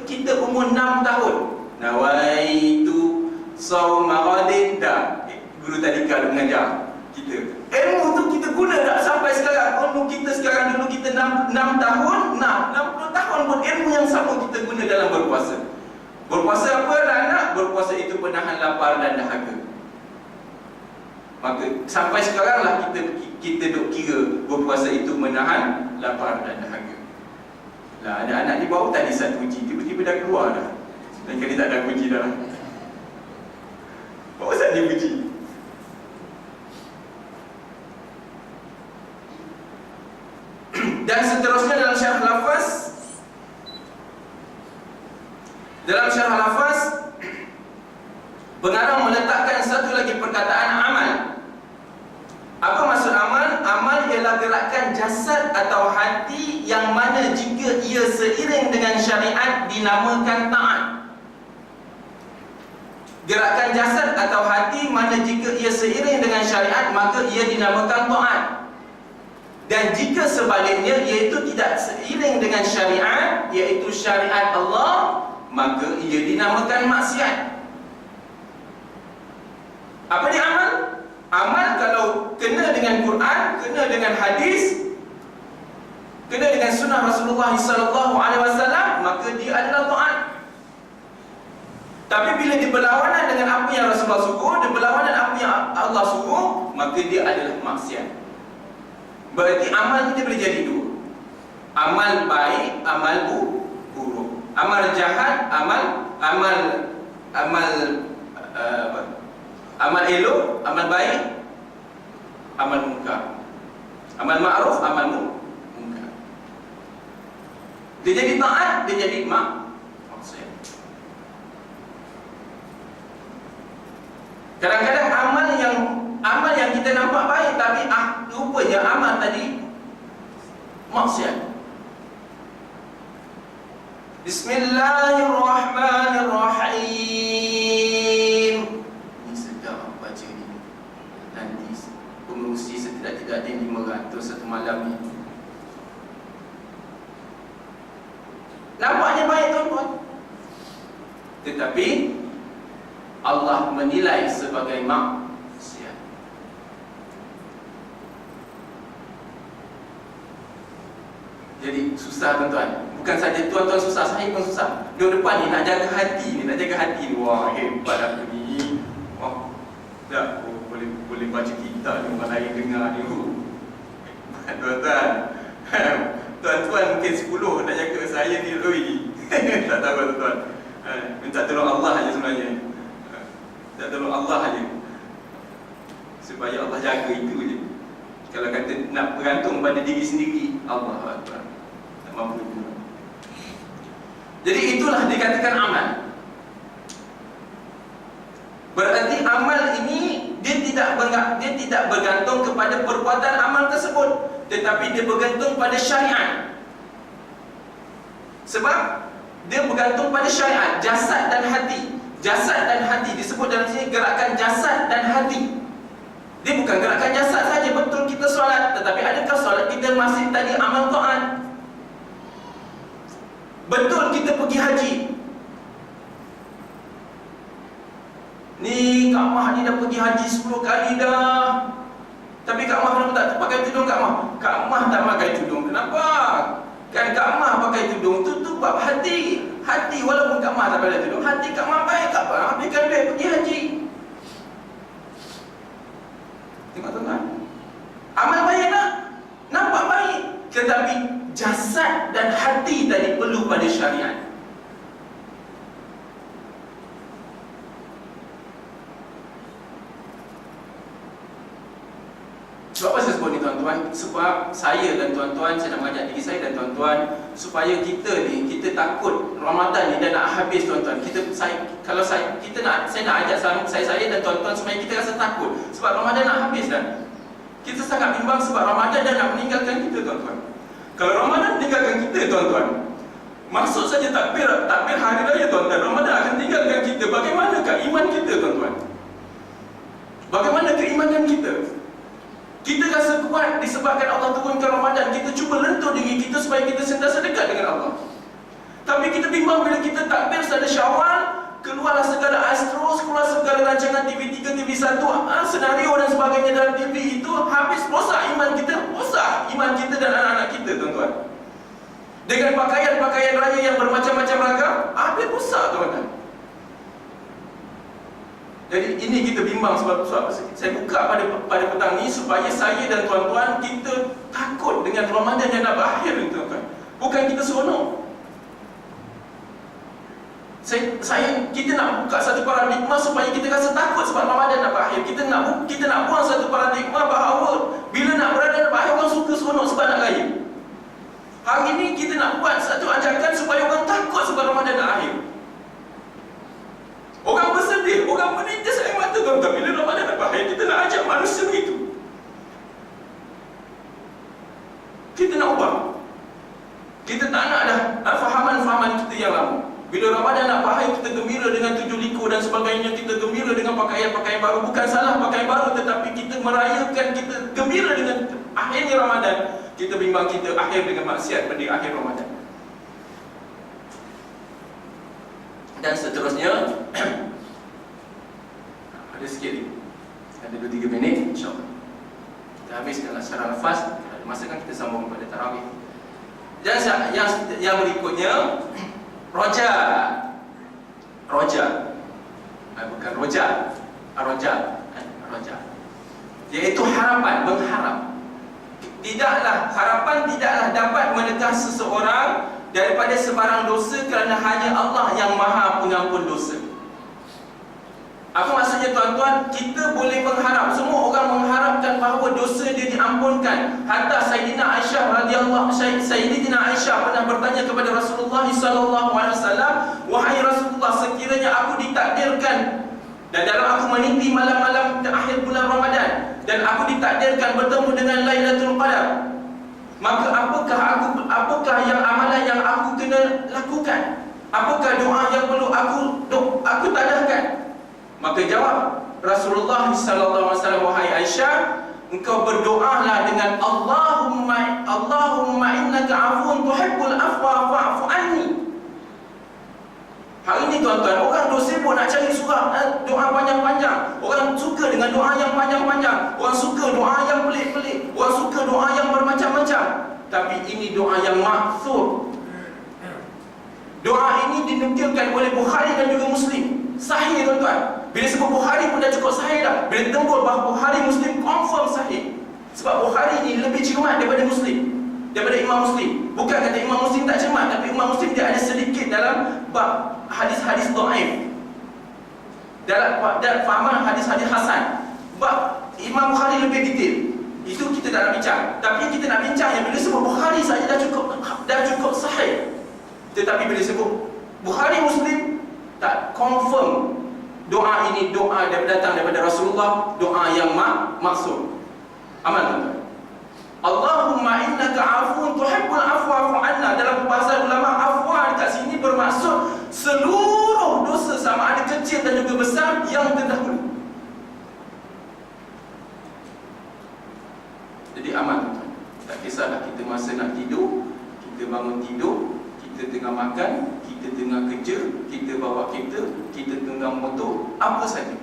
kita umur 6 tahun. Nawaitu sauma ghadin. Guru tadika mengajar kita. Ilmu tu kita guna tak sampai sekarang. Ilmu kita sekarang, dulu kita 6 tahun, 60 tahun pun ilmu yang sama kita guna dalam berpuasa. Berpuasa apa anak? Berpuasa itu penahan lapar dan dahaga. Maka sampai sekaranglah kita duk kira berpuasa itu menahan lapar dan dahaga. Lah anak-anak di bawah tadi satu uji, tiba-tiba dah keluar dah. Dan kali tak ada uji dah. Bawa saat dia uji. Dan seterusnya dalam syarah lafaz. Dalam syarah lafaz, pengarang meletakkan satu lagi perkataan amal. Apa maksud amal? Amal ialah gerakan jasad atau hati yang mana jika ia seiring dengan syariat dinamakan taat. Gerakan jasad atau hati mana jika ia seiring dengan syariat maka ia dinamakan taat. Dan jika sebaliknya iaitu tidak seiring dengan syariat, iaitu syariat Allah, maka ia dinamakan maksiat. Apa dia amal? Amal kalau kena dengan Quran, kena dengan hadis, kena dengan sunnah Rasulullah SAW, maka dia adalah taat. Tapi bila dia berlawanan dengan apa yang Rasulullah suruh, dia berlawanan apa yang Allah suruh, maka dia adalah maksiat. Berarti amal kita boleh jadi dua. Amal baik, amal buruk. Amal jahat, amal elok, amal baik, amal munkar. Amal ma'ruf, amal munkar. Dia jadi taat, dia jadi maksiat. Kadang-kadang amal yang kita nampak baik, tapi rupanya amal tadi maksiat. Bismillahirrahmanirrahim. Ini sedap baca ni. Nanti pengurusi setidak-tidak ada 500 satu malam ni. Nampaknya baik tuan-tuan, tetapi Allah menilai sebagai maksiat. Jadi susah tuan-tuan. Bukan saja tuan-tuan susah, saya pun susah. Di depan ni nak jaga hati ni, Wah, hebat aku ni. Wah, dah boleh baca kitab ni, orang lain dengar ni. Tuan-tuan. Tuan-tuan mungkin 10 nak jaga saya ni. Tak tahu tuan-tuan. Minta tolong Allah aja sebenarnya. Minta tolong Allah aja. Supaya Allah jaga itu je. Kalau kata nak bergantung pada diri sendiri, Allah Akbar, tak mampu. Jadi itulah dikatakan amal. Berarti amal ini dia tidak bergantung kepada perbuatan amal tersebut, tetapi dia bergantung pada syariat. Sebab dia bergantung pada syariat, jasad dan hati. Jasad dan hati disebut dalam sini gerakan jasad dan hati. Dia bukan gerakan jasad saja. Betul kita solat, tetapi adakah solat kita masih tadi amal taat? Betul kita pergi haji. Ni Kak Mah ni dah pergi haji 10 kali dah. Tapi Kak Mah kenapa tak pakai tudung Kak Mah? Kak Mah tak pakai tudung. Kenapa? Kan Kak Mah pakai tudung tu bab hati. Hati walaupun Kak Mah tak pakai tudung, hati Kak Mah baik. Kak Mah habiskan duit pergi haji. Tengok tuan-tuan, amal baik tak? Nampak baik, tetapi jasad dan hati tadi perlu pada syariat. Sebab apa saya sebut ni tuan-tuan? Sebab saya dan tuan-tuan, saya nak mengajak diri saya dan tuan-tuan supaya kita ni, kita takut Ramadan ni dah nak habis tuan-tuan. Saya nak ajak saya dan tuan-tuan supaya kita rasa takut sebab Ramadan nak habis dah. Kita sangat bimbang sebab Ramadan dah nak meninggalkan kita tuan-tuan. Kalau Ramadan meninggalkan kita tuan-tuan, maksud saja takbir hari raya tuan-tuan, Ramadan akan tinggalkan kita. Bagaimanakah iman kita tuan-tuan? Bagaimana keimanan kita? Kita rasa kuat disebabkan Allah turunkan Ramadan. Kita cuba lentur diri kita supaya kita sentiasa dekat dengan Allah. Tapi kita bimbang bila kita takbir pada Syawal, keluarlah segala astros, keluar segala rancangan TV3, TV1, senario dan sebagainya dalam TV itu, habis rosak iman kita dan anak-anak kita, tuan-tuan. Dengan pakaian-pakaian raya yang bermacam-macam ragam, habis rosak, tuan-tuan. Jadi ini kita bimbang sebab saya buka pada petang ni supaya saya dan tuan-tuan kita takut dengan Ramadan yang nak berakhir, tuan-tuan. Bukan kita seronok. Kita nak buka satu paradigma supaya kita rasa takut sebab Ramadan nak berakhir. Kita nak buang satu paradigma bahawa bila nak berada nak berakhir, orang suka seronok sebab nak raya. Hari ini kita nak buat satu ajakan supaya orang takut sebab Ramadan nak berakhir. Orang bersedih, orang menitis air mata, tuan-tuan, bila Ramadan nak berakhir. Kita nak ajak manusia begitu. Kita nak ubah. Kita tak nak dah fahaman-fahaman kita yang lama. Bila Ramadan nak berakhir, kita gembira dengan 7 likur dan sebagainya. Kita gembira dengan pakaian-pakaian baru. Bukan salah pakaian baru, tetapi kita merayakan, kita gembira dengan akhirnya Ramadan. Kita bimbang kita akhir dengan maksiat pada akhir Ramadan. Dan seterusnya, ada sikit lagi, ada 2-3 minit, insyaAllah kita habiskanlah secara nafas. Ada masa kan kita sambung pada tarawih. Dan yang berikutnya, roja, bukan roja, roja, iaitu harapan, mengharap. Harapan tidaklah dapat menegah seseorang daripada sebarang dosa kerana hanya Allah yang Maha Pengampun dosa. Apa maksudnya, tuan-tuan? Kita boleh mengharap, semua orang mengharapkan bahawa dosa dia diampunkan. Hatta Sayyidina Aisyah radhiyallahu Sayyidina Aisyah pernah bertanya kepada Rasulullah sallallahu alaihi wasallam, "Wahai Rasulullah, sekiranya aku ditakdirkan dan dalam aku meniti malam-malam akhir bulan Ramadan dan aku ditakdirkan bertemu dengan Lailatul Qadar, maka apakah yang amalan yang aku kena lakukan? Apakah doa yang perlu aku tadahkan?" Maka jawab Rasulullah sallallahu alaihi wasallam, "Wahai Aisyah, engkau berdoalah dengan Allahumma innaka afuwun tuhibbul afwa fa'fu anni." Hari ini, tuan-tuan, orang dosa pun nak cari doa panjang-panjang. Orang suka dengan doa yang panjang-panjang. Orang suka doa yang pelik-pelik. Orang suka doa yang bermacam-macam. Tapi ini doa yang maksud. Doa ini dinukilkan oleh Bukhari dan juga Muslim. Sahih, tuan-tuan. Bila sebut Bukhari pun dah cukup sahih dah. Bila tembul bahawa Bukhari Muslim confirm sahih. Sebab Bukhari ni lebih cermat daripada Muslim, daripada Imam Muslim. Bukan kata Imam Muslim tak cermat, tapi Imam Muslim dia ada sedikit dalam bab hadis-hadis dhaif, dalam fahaman hadis-hadis hasan. Bab Imam Bukhari lebih detail. Itu kita tak nak bincang. Tapi kita nak bincang yang bila sebut Bukhari saja dah cukup sahih. Tetapi bila sebut Bukhari Muslim tak confirm doa ini doa datang daripada Rasulullah, doa yang maksud. Aman, tuan-tuan. Allahumma innaka afuwun tuhibbul afwa fa'fu anna. Dalam perbahasan ulama, afwa dekat sini bermaksud seluruh dosa, sama ada kecil dan juga besar, yang terdahulu. Jadi aman, tuan-tuan. Tak kisahlah kita masa nak tidur, kita bangun tidur, kita tengah makan, kita tengah kerja, kita bawa kereta, kita tengah motor, apa saja.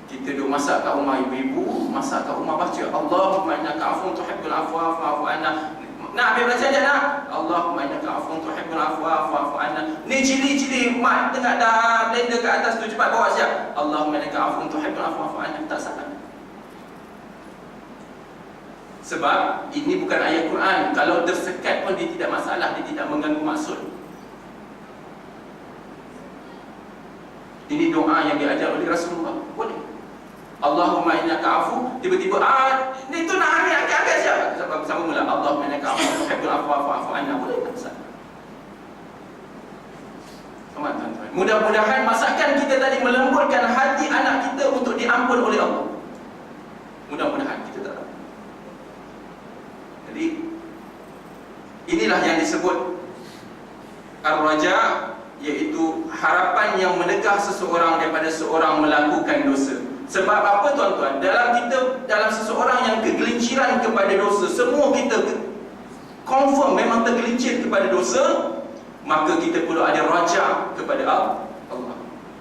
Kita duduk masak kat rumah ibu-ibu, masak kat rumah, baca Allahumma innaka afuwun tuhibbul afwa fa'fu anna. Nak ambil belajar je nak? Allahumma innaka afuwun tuhibbul afwa fa'fu anna. Ni cili-cili mat tengah dah blender kat atas tu, cepat bawa siap. Allahumma innaka afuwun tuhibbul afwa fa'fu anna. Tak salah. Sebab ini bukan ayat Quran. Kalau tersekat pun dia tidak masalah, dia tidak mengganggu maksud. Ini doa yang diajar oleh Rasulullah. Boleh. Allahumma innaka afu, tiba-tiba ni tu nak angkat siapa? Sama mula Allahumma innaka afu tuhibbul afwa fa'fu anna. Boleh tak salah. Tuan-tuan, mudah-mudahan masakan kita tadi melembutkan hati anak kita untuk diampun oleh Allah. Mudah-mudahan, kita tak tahu. Jadi inilah yang disebut ar-raja, iaitu harapan yang menegah seseorang daripada seorang melakukan dosa. Sebab apa, tuan-tuan? Dalam seseorang yang kegelinciran kepada dosa, semua kita confirm memang tergelincir kepada dosa. maka kita perlu ada raja kepada Allah.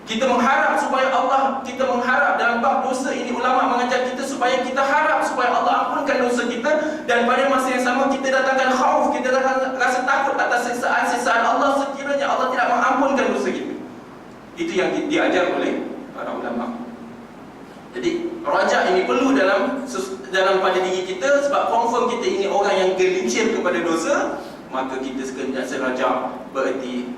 Kita mengharap supaya Allah, kita mengharap dalam bab dosa ini, ulama mengajar kita supaya kita harap supaya Allah ampunkan dosa kita, dan pada masa yang sama kita datangkan khauf, kita datangkan rasa takut atas siksaan Allah sekiranya Allah tidak mengampunkan dosa kita. Itu yang diajar oleh para ulama. Jadi raja ini perlu dalam pada diri kita, sebab confirm kita ini orang yang gelincir kepada dosa, maka kita sekenjak raja. Berarti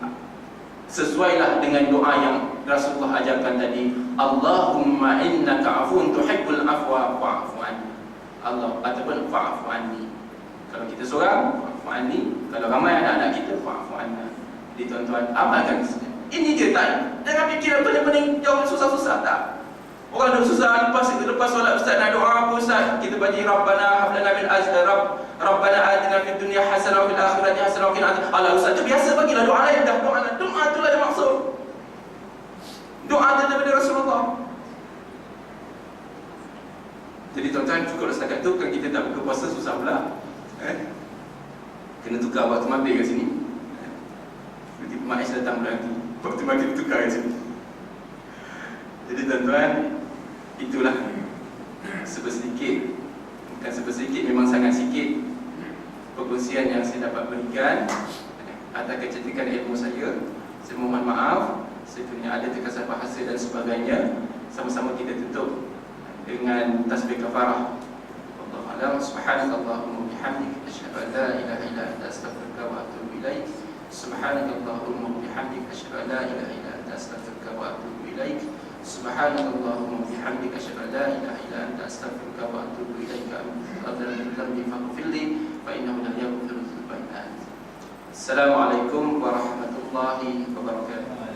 sesuailah dengan doa yang Rasulullah ajarkan tadi, Allahumma innaka afun tuhibbul afwa fa'fu anni. Allah ataupun fa'fu anni. Kalau kita seorang, fa'fu anni. Kalau ramai anak-anak kita, fa'fu anna. Jadi tuan-tuan, amalkan. Ini dia tak. Jangan fikir pening-pening jauh susah-susah, tak. Orang dah susah, lepas solat ustaz nak doa apa ustaz? Kita baca Rabbana hab lana min Rabbana atina fid dunya hasanah wa fil akhirati hasanah wa qina adzaban. Alah ustaz tu biasa, bagilah doa lain dah. Doa itulah yang maksud. Doa daripada Rasulullah. Jadi tuan-tuan, cukup setakat tu, kan kita tak buka puasa susah pula. Kena tukar waktu maghrib kat sini. Nanti Mak Aisyah datang pula nanti. Waktu maghrib tukar kat sini. Jadi tuan-tuan, itulah sebersedikit, bukan sebersedikit, memang sangat sikit perkongsian yang saya dapat berikan atas kecantikan ilmu saya. Saya mohon maaf sekiranya ada terkesan bahasa dan sebagainya. Sama-sama kita tutup dengan tasbih kafarah. Wallahu a'lam. Subhanakallahumma bihamdika asyhadu an la ilaha illa anta astaghfiruka wa atubu ilaik. Subhanakallahumma bihamdika asyhadu an la ilaha illa anta astaghfiruka wa atubu ilaik. Subhanakallahumma bihamdika asyhadu an la ilaha illa anta astaghfiruka wa atubu ilaika. Dhanbi faghfir li fa innahu la yaghfiru dhunuba illa anta. Assalamualaikum warahmatullahi wabarakatuh.